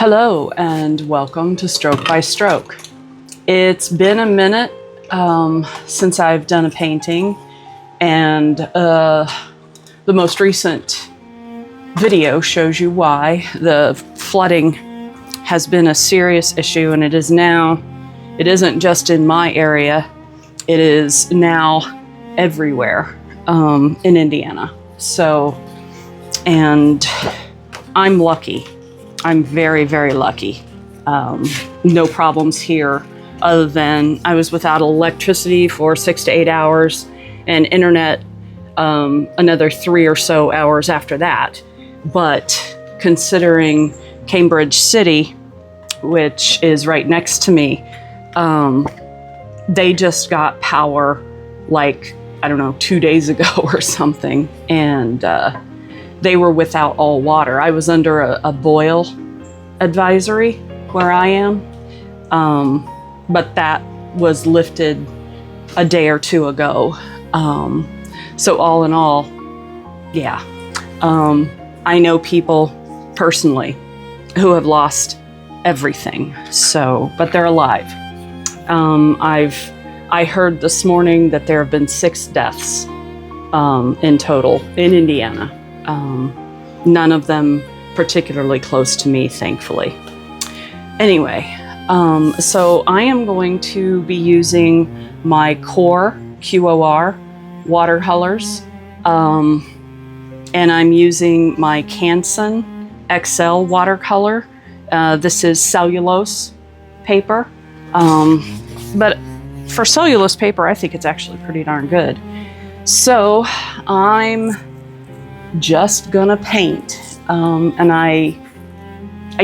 Hello and welcome to Stroke by Stroke. It's been a minute since I've done a painting, and the most recent video shows you why. The flooding has been a serious issue, and it isn't just in my area, it is now everywhere in Indiana. So, and I'm lucky. I'm very, very lucky. No problems here other than I was without electricity for 6 to 8 hours and internet another 3 or so hours after that. But considering Cambridge City, which is right next to me, they just got power like, I don't know, 2 days ago or something. And they were without all water. I was under a boil advisory where I am, but that was lifted a day or two ago. So all in all, yeah. I know people personally who have lost everything, but they're alive. I heard this morning that there have been 6 deaths in total in Indiana. None of them particularly close to me, thankfully. Anyway, so I am going to be using my Core QOR watercolors, and I'm using my Canson XL watercolor. This is cellulose paper, but for cellulose paper, I think it's actually pretty darn good. So I'm just gonna paint, and I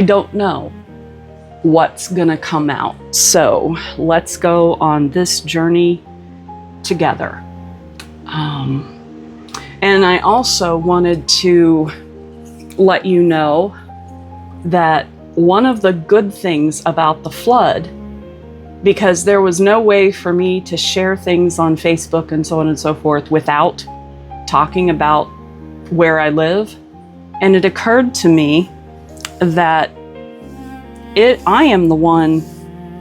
don't know what's gonna come out. So let's go on this journey together. And I also wanted to let you know that one of the good things about the flood, because there was no way for me to share things on Facebook and so on and so forth without talking about where I live, and it occurred to me that I am the one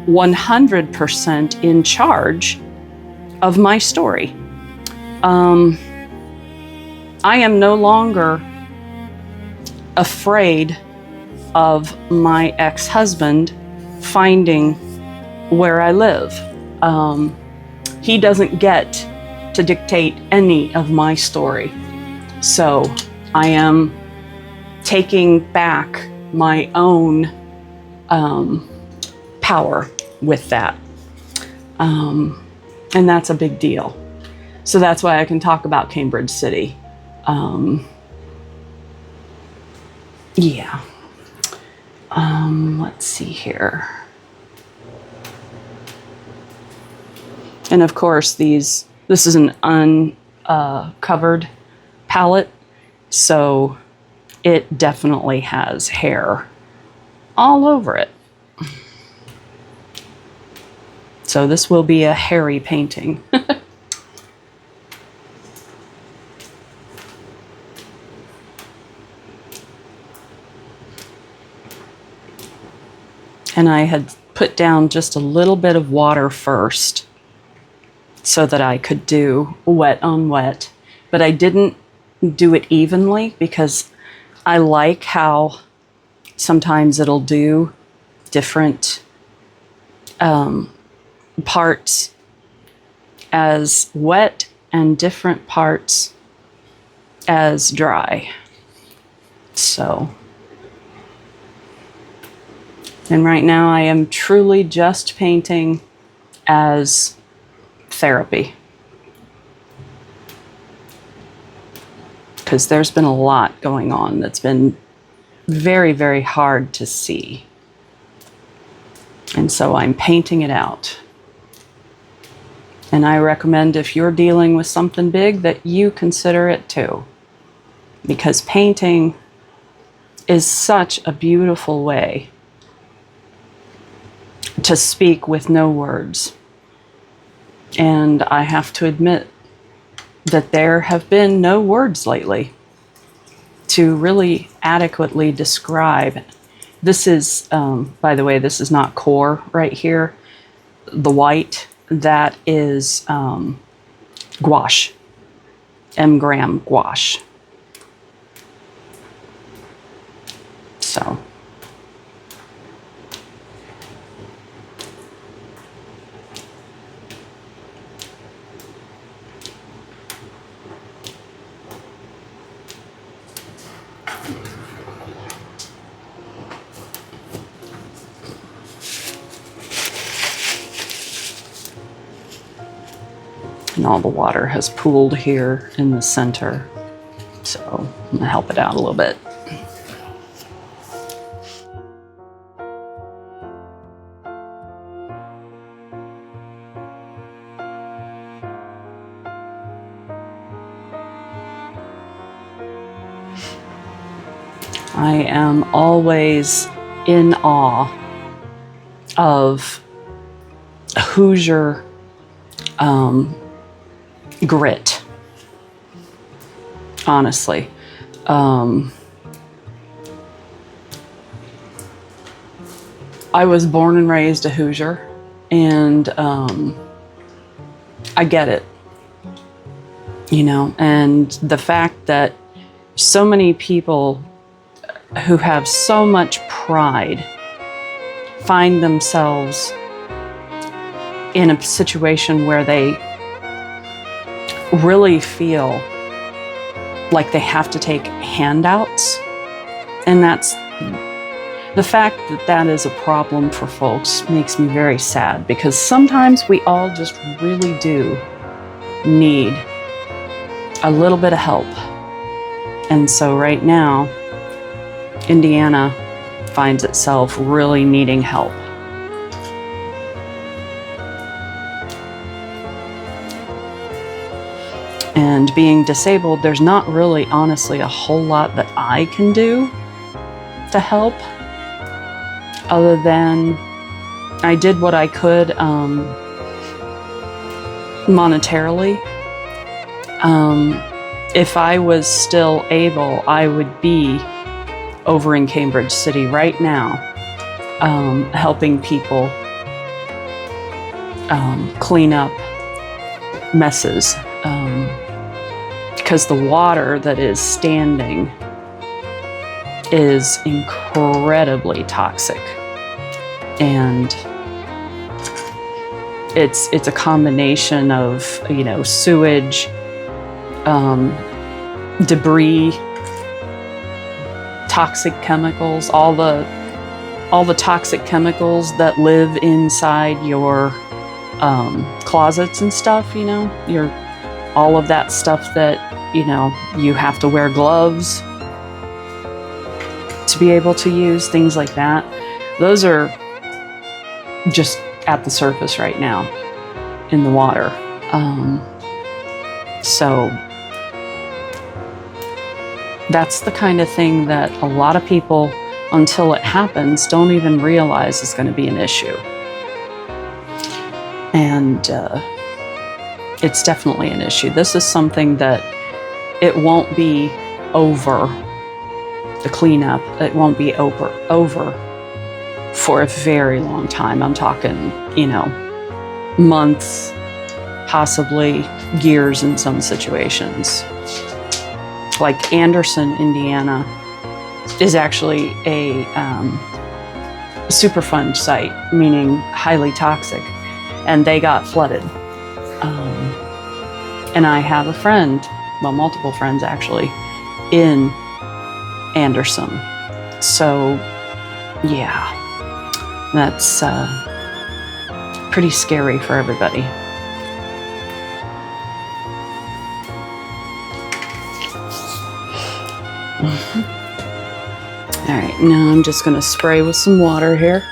100% in charge of my story. I am no longer afraid of my ex-husband finding where I live. He doesn't get to dictate any of my story. So I am taking back my own power with that. And that's a big deal. So that's why I can talk about Cambridge City. Yeah. Let's see here. And of course, this is an uncovered palette, so it definitely has hair all over it. So this will be a hairy painting. And I had put down just a little bit of water first so that I could do wet on wet, but I didn't do it evenly because I like how sometimes it'll do different parts as wet and different parts as dry. So, and right now I am truly just painting as therapy, because there's been a lot going on that's been very, very hard to see. And so I'm painting it out. And I recommend, if you're dealing with something big, that you consider it too. Because painting is such a beautiful way to speak with no words. And I have to admit that there have been no words lately to really adequately describe This is, by the way, this is not core right here. The white, that is gouache, M-gram gouache. So. And all the water has pooled here in the center. So I'm gonna help it out a little bit. I am always in awe of Hoosier grit, honestly. I was born and raised a Hoosier, and I get it, you know, and the fact that so many people who have so much pride find themselves in a situation where they really feel like they have to take handouts. And that's the fact that that is a problem for folks makes me very sad, because sometimes we all just really do need a little bit of help. And so right now, Indiana finds itself really needing help. And being disabled, there's not really, honestly, a whole lot that I can do to help, other than I did what I could monetarily. If I was still able, I would be over in Cambridge City right now, helping people clean up messes. Because the water that is standing is incredibly toxic, and it's a combination of, you know, sewage, debris, toxic chemicals, all the toxic chemicals that live inside your closets and stuff, you know, all of that stuff that, you know, you have to wear gloves to be able to use, things like that. Those are just at the surface right now in the water. So that's the kind of thing that a lot of people, until it happens, don't even realize is going to be an issue. And it's definitely an issue. This is something that it won't be over, the cleanup, it won't be over for a very long time. I'm talking, you know, months, possibly years in some situations. Like Anderson, Indiana, is actually a Superfund site, meaning highly toxic, and they got flooded. And I have a friend, well, multiple friends actually, in Anderson. So, yeah, that's pretty scary for everybody. All right, now I'm just going to spray with some water here.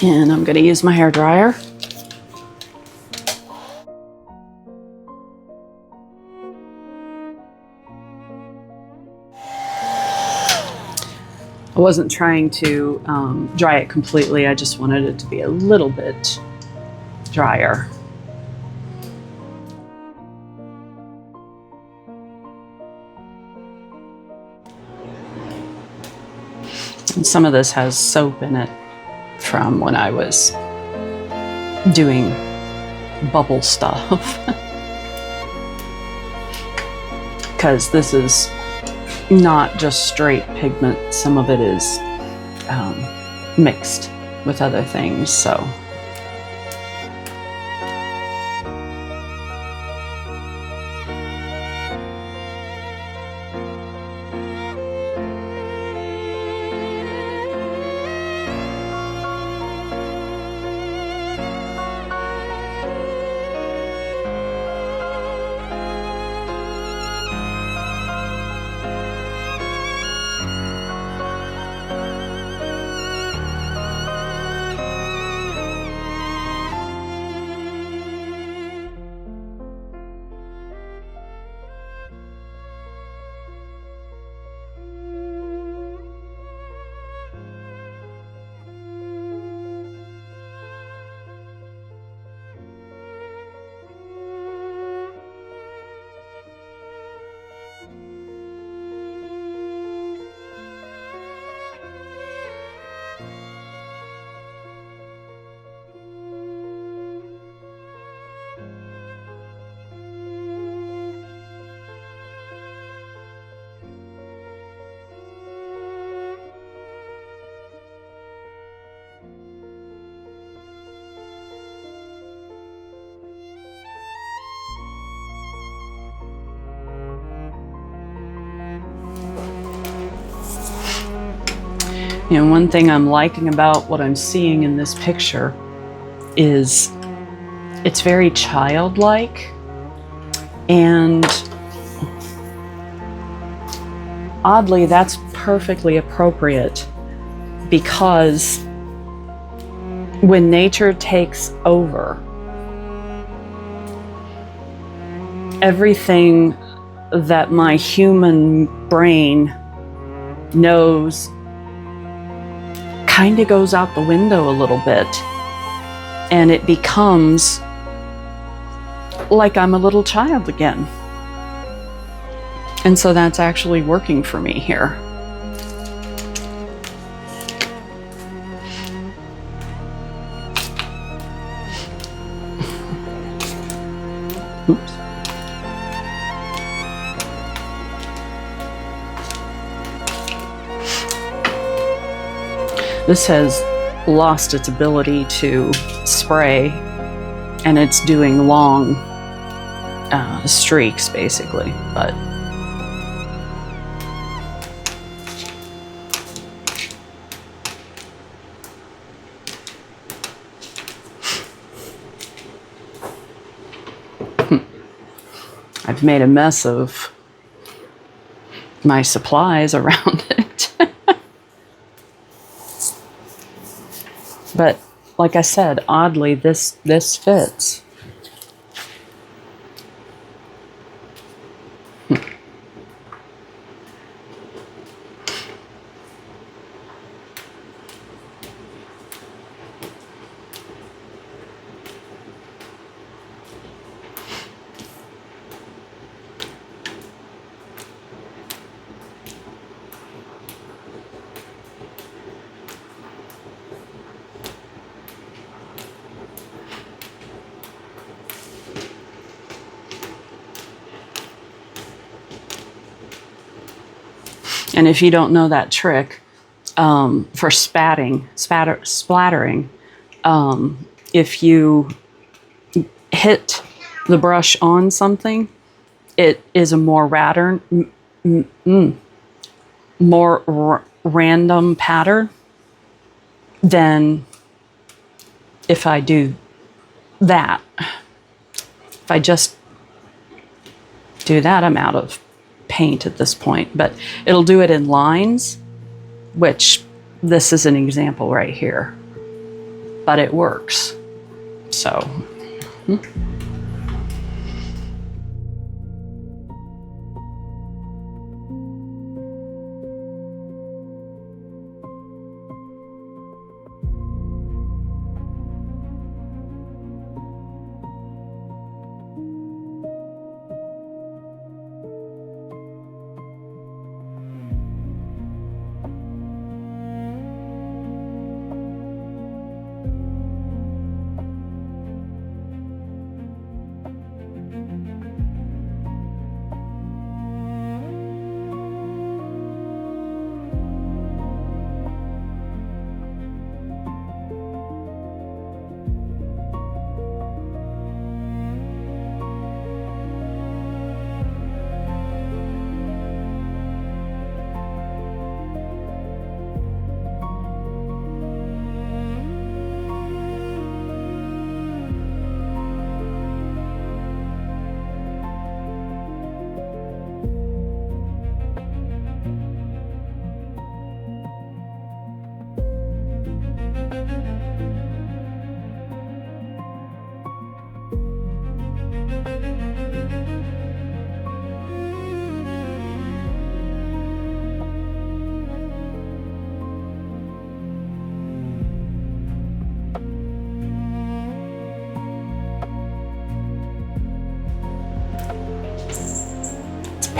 And I'm going to use my hair dryer. wasn't trying to dry it completely. I just wanted it to be a little bit drier. And some of this has soap in it from when I was doing bubble stuff. Because this is not just straight pigment. Some of it is mixed with other things, so. You know, one thing I'm liking about what I'm seeing in this picture is it's very childlike, and oddly that's perfectly appropriate, because when nature takes over, everything that my human brain knows kind of goes out the window a little bit, and it becomes like I'm a little child again. And so that's actually working for me here. Oops. This has lost its ability to spray, and it's doing long streaks basically, but I've made a mess of my supplies around it. But like I said, oddly, this fits. And if you don't know that trick, for splattering, if you hit the brush on something, it is a more random pattern than if I do that. If I just do that, I'm out of paint at this point, but it'll do it in lines, which this is an example right here, but it works. So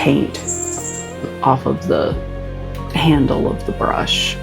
paint off of the handle of the brush.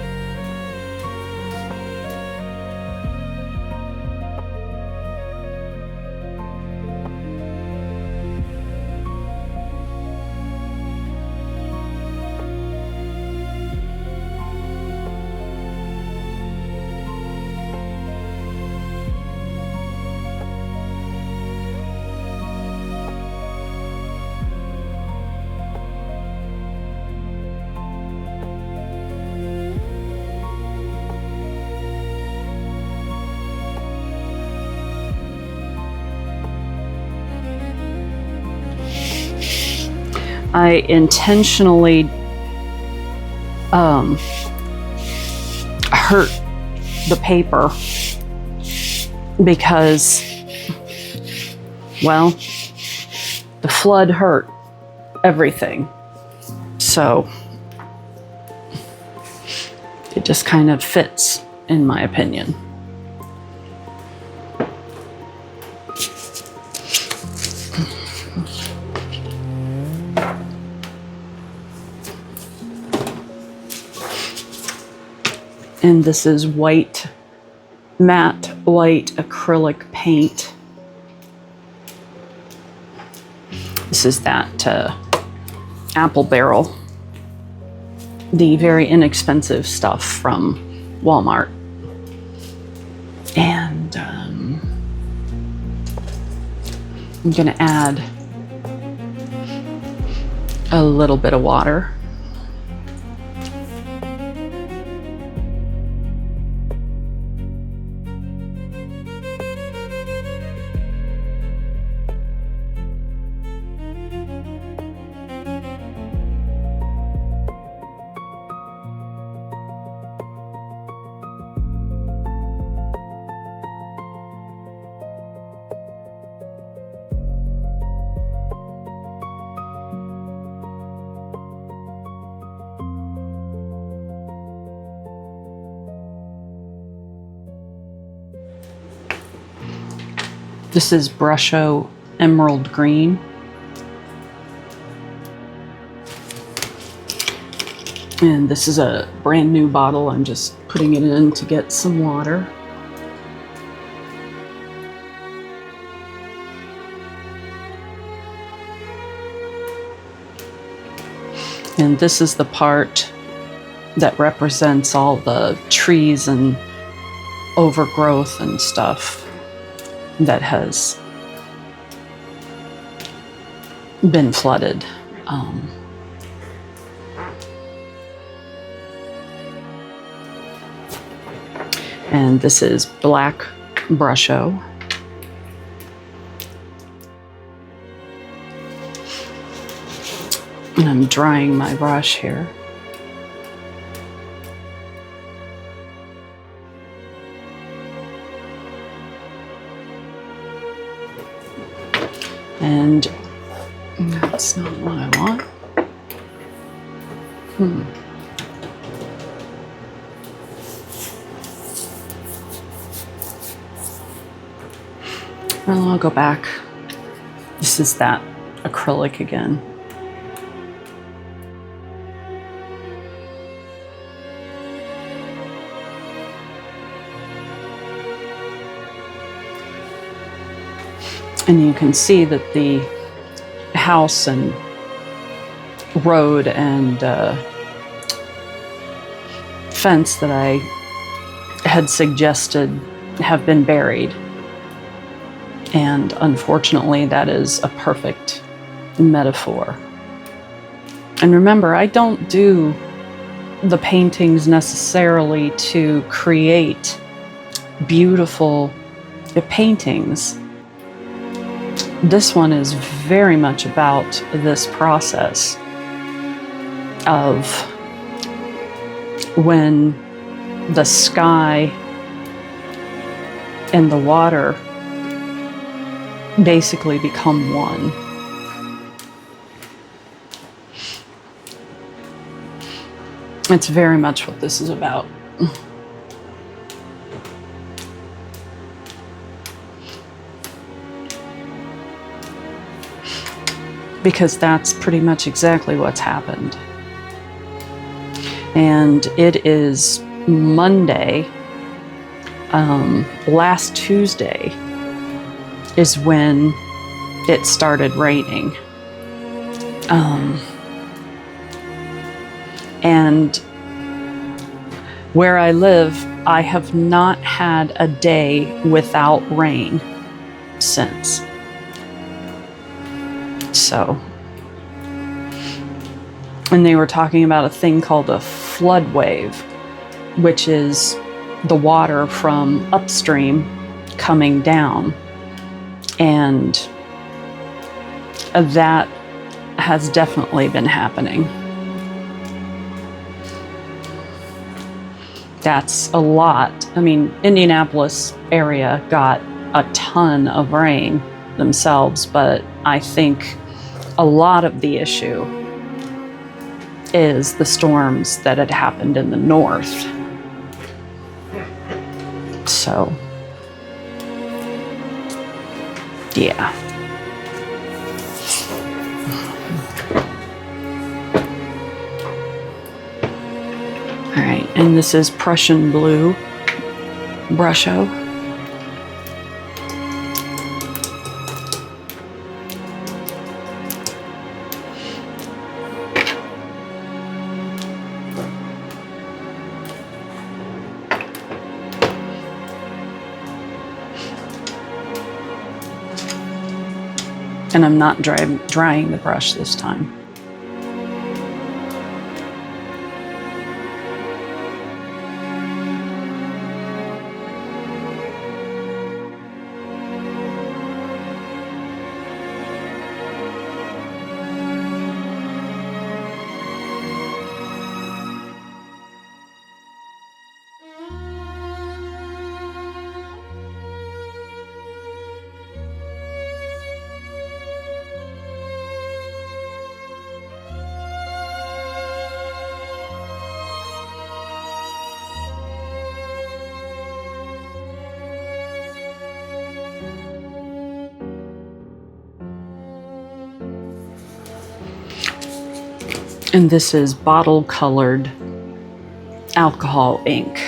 I intentionally hurt the paper because, well, the flood hurt everything. So it just kind of fits, in my opinion. And this is white, matte white acrylic paint. This is that apple barrel, the very inexpensive stuff from Walmart. And I'm gonna add a little bit of water. This is Brusho Emerald Green. And this is a brand new bottle. I'm just putting it in to get some water. And this is the part that represents all the trees and overgrowth and stuff that has been flooded. And this is black Brusho. And I'm drying my brush here. And that's not what I want. Well, I'll go back. This is that acrylic again. And you can see that the house and road and fence that I had suggested have been buried. And unfortunately, that is a perfect metaphor. And remember, I don't do the paintings necessarily to create beautiful paintings. This one is very much about this process of when the sky and the water basically become one. It's very much what this is about. because that's pretty much exactly what's happened. And it is Monday. Last Tuesday is when it started raining. And where I live, I have not had a day without rain since. So, and they were talking about a thing called a flood wave, which is the water from upstream coming down. And that has definitely been happening. That's a lot. I mean, Indianapolis area got a ton of rain themselves, but I think a lot of the issue is the storms that had happened in the north. So, yeah. All right, and this is Prussian blue brusho. And I'm not drying the brush this time. And this is bottle colored alcohol ink.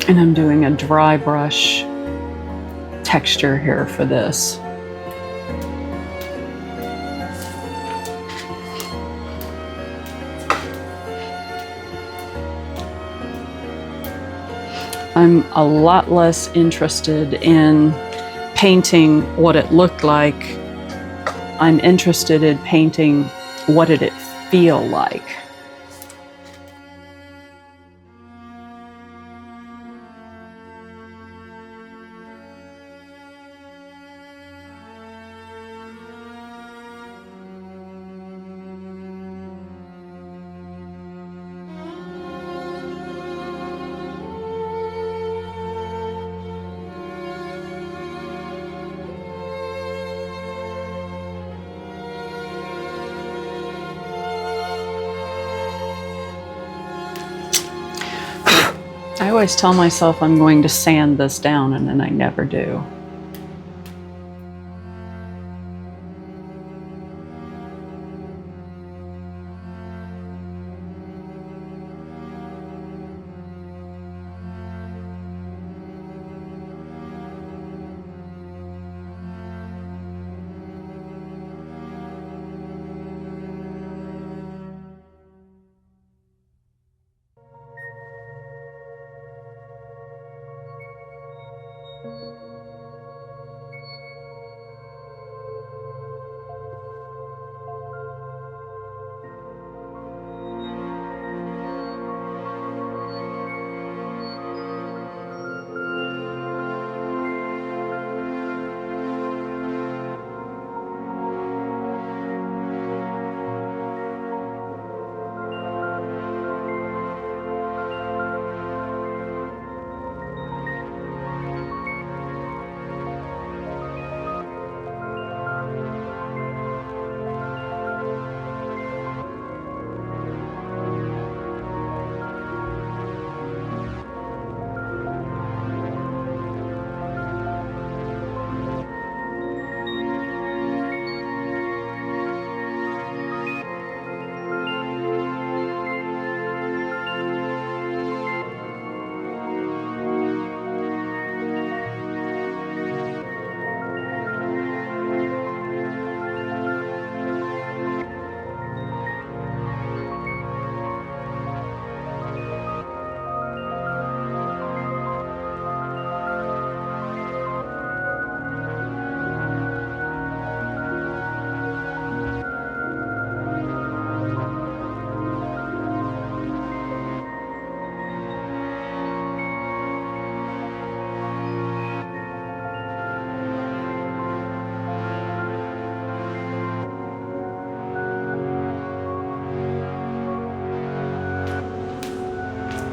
And I'm doing a dry brush texture here for this. I'm a lot less interested in painting what it looked like. I'm interested in painting what did it feel like. I always tell myself I'm going to sand this down, and then I never do.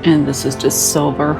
And this is just silver.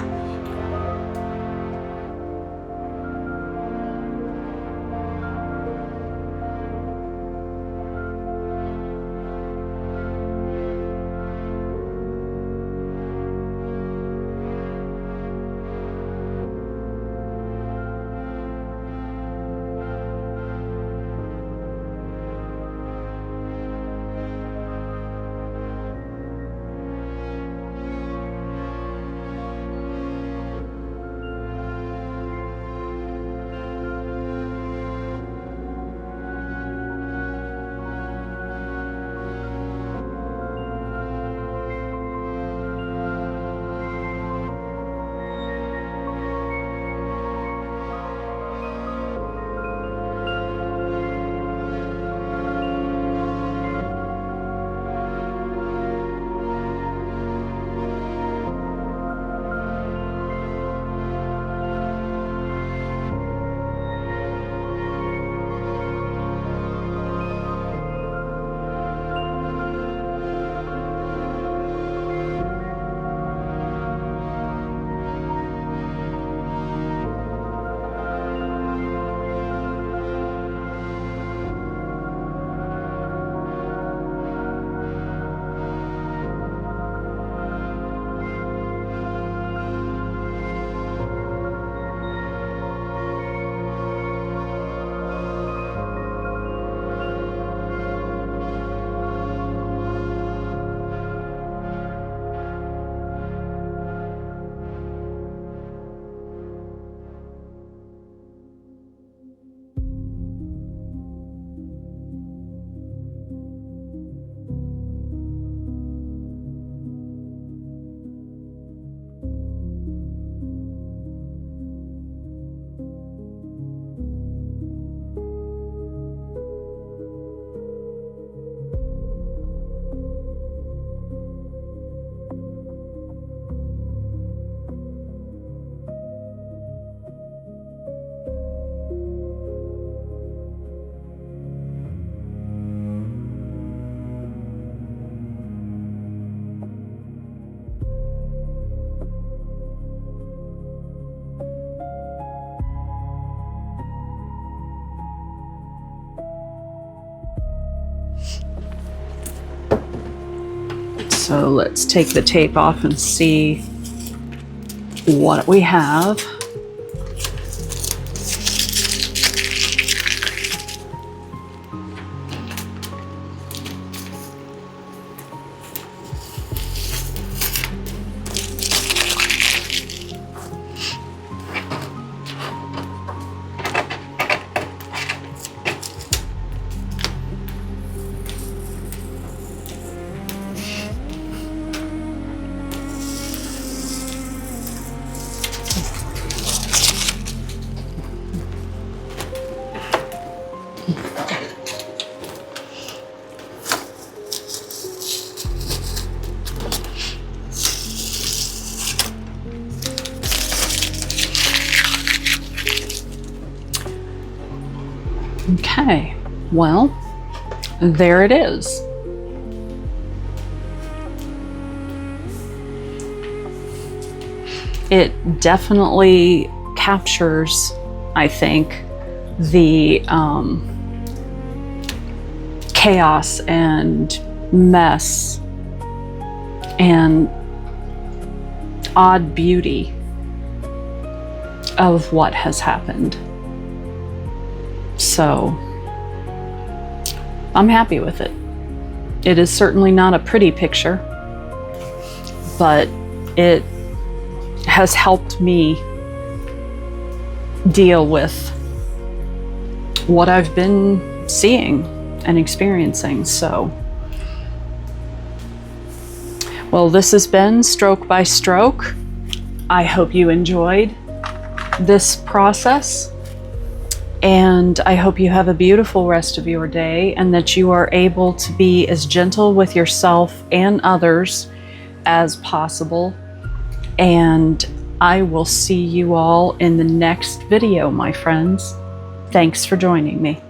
So let's take the tape off and see what we have. Okay, well, there it is. It definitely captures, I think, the chaos and mess and odd beauty of what has happened. So I'm happy with it. It is certainly not a pretty picture, but it has helped me deal with what I've been seeing and experiencing. So, well, this has been Stroke by Stroke. I hope you enjoyed this process. And I hope you have a beautiful rest of your day and that you are able to be as gentle with yourself and others as possible. And I will see you all in the next video, my friends. Thanks for joining me.